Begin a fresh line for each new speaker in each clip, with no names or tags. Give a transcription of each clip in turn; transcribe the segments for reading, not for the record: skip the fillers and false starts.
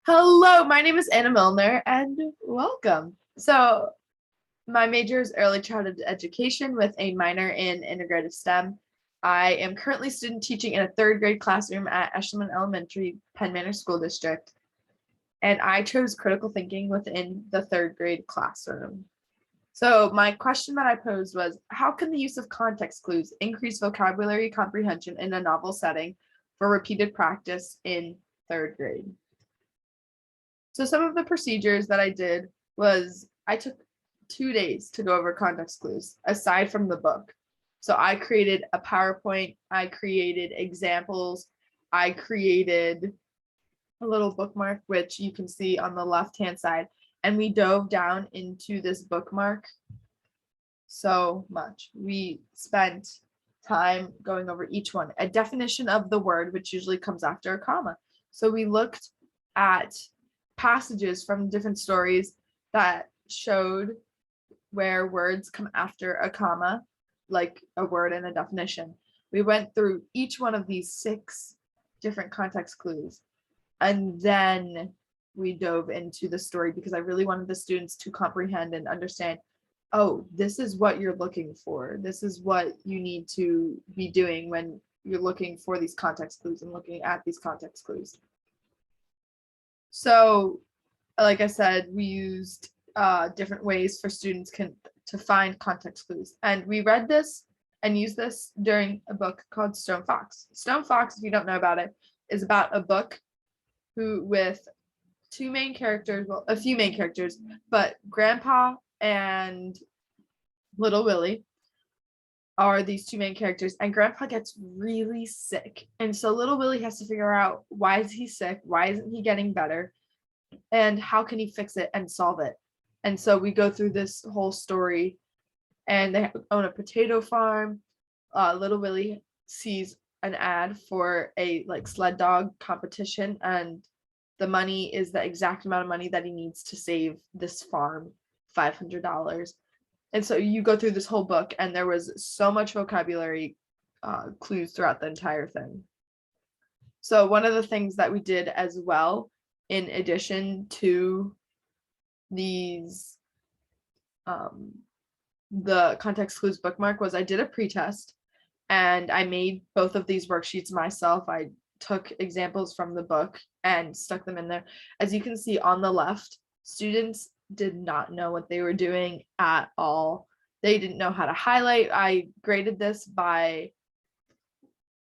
Hello, my name is Anna Milner and welcome. My major is early childhood education with a minor in integrative STEM. I am currently student teaching in a third grade classroom at Eshelman Elementary, Penn Manor School District, and I chose critical thinking within the third grade classroom. So, my question that I posed was, how can the use of context clues increase vocabulary comprehension in a novel setting for repeated practice in third grade? So some of the procedures that I did was I took 2 days to go over context clues aside from the book. So I created a PowerPoint, I created examples, I created a little bookmark, which you can see on the left-hand side. And we dove down into this bookmark so much. We spent time going over each one, a definition of the word, which usually comes after a comma. So we looked at passages from different stories that showed where words come after a comma, like a word and a definition. We went through each one of these 6 different context clues, and then we dove into the story because I really wanted the students to comprehend and understand, oh, this is what you're looking for. This is what you need to be doing when you're looking for these context clues and looking at these context clues. So, like I said, we used different ways for students to find context clues. And we read this and used this during a book called Stone Fox. Stone Fox, if you don't know about it, is about a book with 2 main characters, well, a few main characters, but Grandpa and Little Willie are these 2 main characters, and Grandpa gets really sick. And so Little Willie has to figure out, why is he sick? Why isn't he getting better? And how can he fix it and solve it? And so we go through this whole story, and they own a potato farm. Little Willie sees an ad for a sled dog competition, and the money is the exact amount of money that he needs to save this farm, $500. And so you go through this whole book, and there was so much vocabulary clues throughout the entire thing. So one of the things that we did as well, in addition to these the context clues bookmark, was I did a pretest, and I made both of these worksheets myself. I took examples from the book and stuck them in there. As you can see on the left, students did not know what they were doing at all. They didn't know how to highlight. I graded this by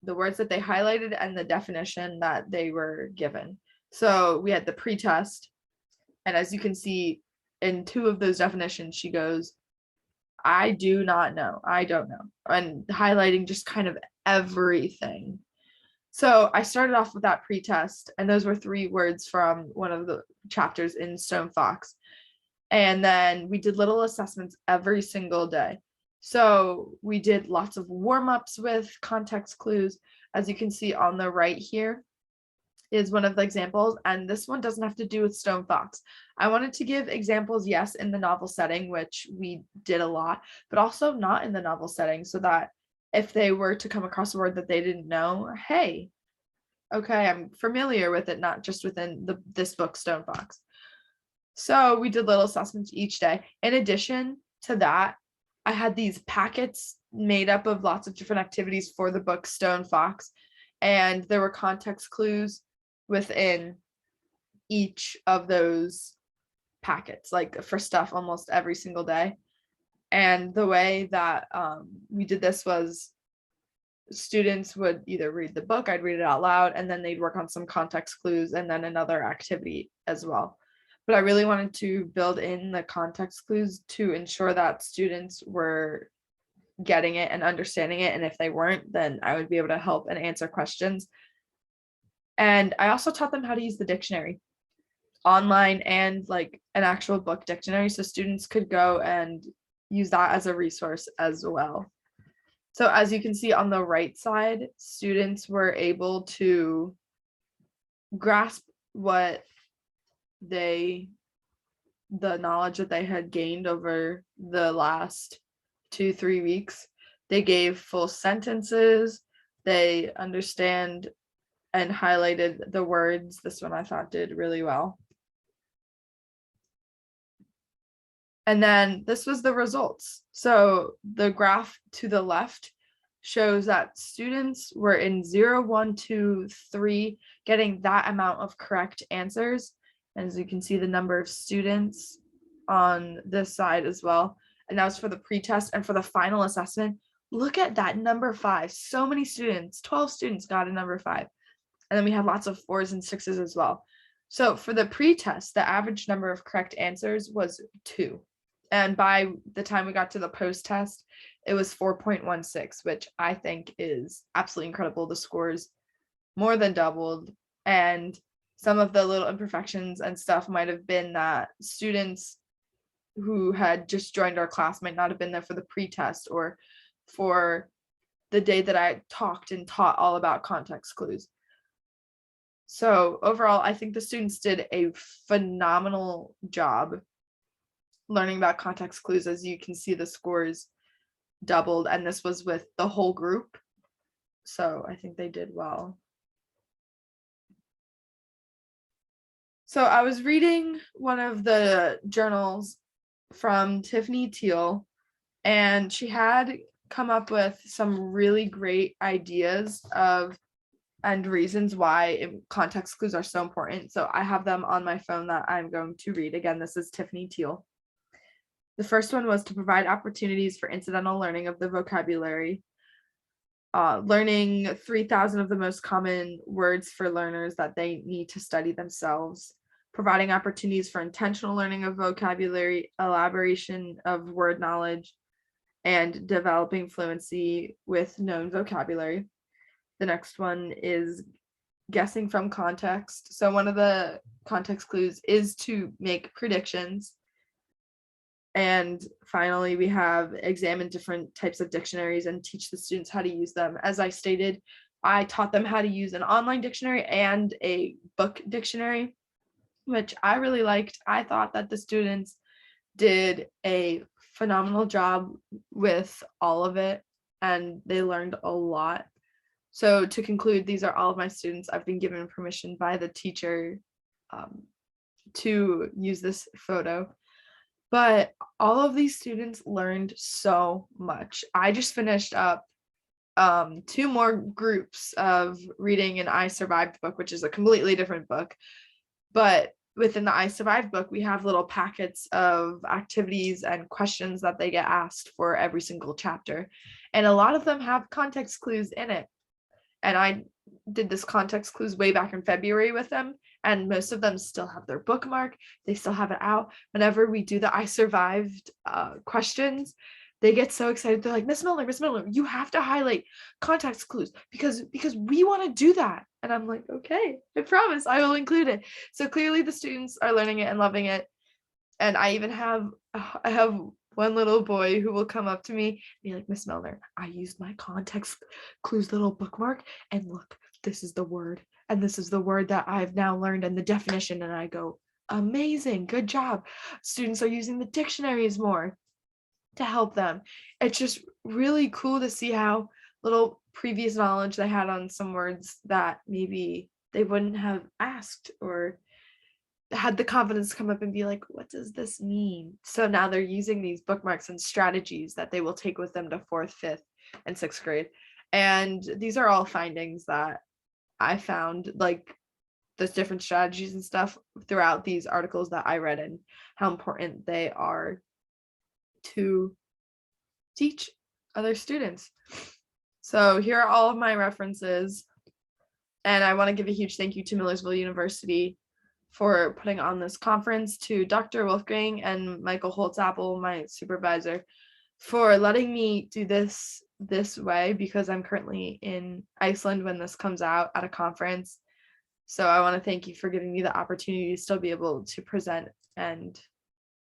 the words that they highlighted and the definition that they were given. So we had the pretest, and as you can see in 2 of those definitions, she goes, I do not know, I don't know, and highlighting just kind of everything. So I started off with that pretest, and those were 3 words from one of the chapters in Stone Fox. And then we did little assessments every single day. So we did lots of warm-ups with context clues. As you can see on the right here is one of the examples, and this one doesn't have to do with Stone Fox. I wanted to give examples, yes, in the novel setting, which we did a lot, but also not in the novel setting, so that if they were to come across a word that they didn't know, hey, okay, I'm familiar with it, not just within this book, Stone Fox. So we did little assessments each day. In addition to that, I had these packets made up of lots of different activities for the book Stone Fox, and there were context clues within each of those packets, like for stuff almost every single day. And the way that we did this was students would either read the book, I'd read it out loud, and then they'd work on some context clues and then another activity as well. But I really wanted to build in the context clues to ensure that students were getting it and understanding it. And if they weren't, then I would be able to help and answer questions. And I also taught them how to use the dictionary, online and like an actual book dictionary, so students could go and use that as a resource as well. So as you can see on the right side, students were able to grasp the knowledge that they had gained over the last 2-3 weeks. They gave full sentences. They understand and highlighted the words. This one I thought did really well. And then this was the results. So the graph to the left shows that students were in 0, 1, 2, 3 getting that amount of correct answers. And as you can see, the number of students on this side as well. And that was for the pretest. And for the final assessment, look at that, number 5. So many students, 12 students got a number 5. And then we had lots of 4s and 6s as well. So for the pretest, the average number of correct answers was 2. And by the time we got to the post test, it was 4.16, which I think is absolutely incredible. The scores more than doubled. And some of the little imperfections and stuff might have been that students who had just joined our class might not have been there for the pretest or for the day that I talked and taught all about context clues. So overall, I think the students did a phenomenal job learning about context clues. As you can see, the scores doubled, and this was with the whole group. So I think they did well. So I was reading one of the journals from Tiffany Teal, and she had come up with some really great ideas of and reasons why context clues are so important. So I have them on my phone that I'm going to read. Again, this is Tiffany Teal. The first one was to provide opportunities for incidental learning of the vocabulary, learning 3,000 of the most common words for learners that they need to study themselves, providing opportunities for intentional learning of vocabulary, elaboration of word knowledge, and developing fluency with known vocabulary. The next one is guessing from context. So one of the context clues is to make predictions. And finally, we have examine different types of dictionaries and teach the students how to use them. As I stated, I taught them how to use an online dictionary and a book dictionary, which I really liked. I thought that the students did a phenomenal job with all of it, and they learned a lot. So to conclude, these are all of my students. I've been given permission by the teacher to use this photo. But all of these students learned so much. I just finished up 2 more groups of reading an I Survived book, which is a completely different book. But within the I Survived book, we have little packets of activities and questions that they get asked for every single chapter. And a lot of them have context clues in it. And I did this context clues way back in February with them, and most of them still have their bookmark. They still have it out. Whenever we do the I Survived questions, they get so excited. They're like, Miss Miller, you have to highlight context clues because we want to do that. And I'm like, okay, I promise I will include it. So clearly the students are learning it and loving it. And I even have one little boy who will come up to me and be like, Miss Milner, I used my context clues little bookmark, and look, this is the word, and this is the word that I've now learned and the definition. And I go, amazing, good job. Students are using the dictionaries more to help them. It's just really cool to see how little previous knowledge they had on some words that maybe they wouldn't have asked or had the confidence to come up and be like, what does this mean? So now they're using these bookmarks and strategies that they will take with them to 4th, 5th, and 6th grade. And these are all findings that I found, like those different strategies and stuff throughout these articles that I read, and how important they are to teach other students. So here are all of my references. And I want to give a huge thank you to Millersville University for putting on this conference, to Dr. Wolfgang and Michael Holtzapple, my supervisor, for letting me do this way, because I'm currently in Iceland when this comes out at a conference. So I want to thank you for giving me the opportunity to still be able to present and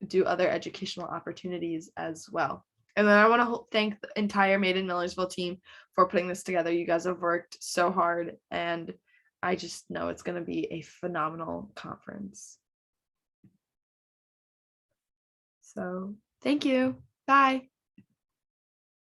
do other educational opportunities as well. And then I want to thank the entire Made in Millersville team for putting this together. You guys have worked so hard, and I just know it's going to be a phenomenal conference. So thank you. Bye.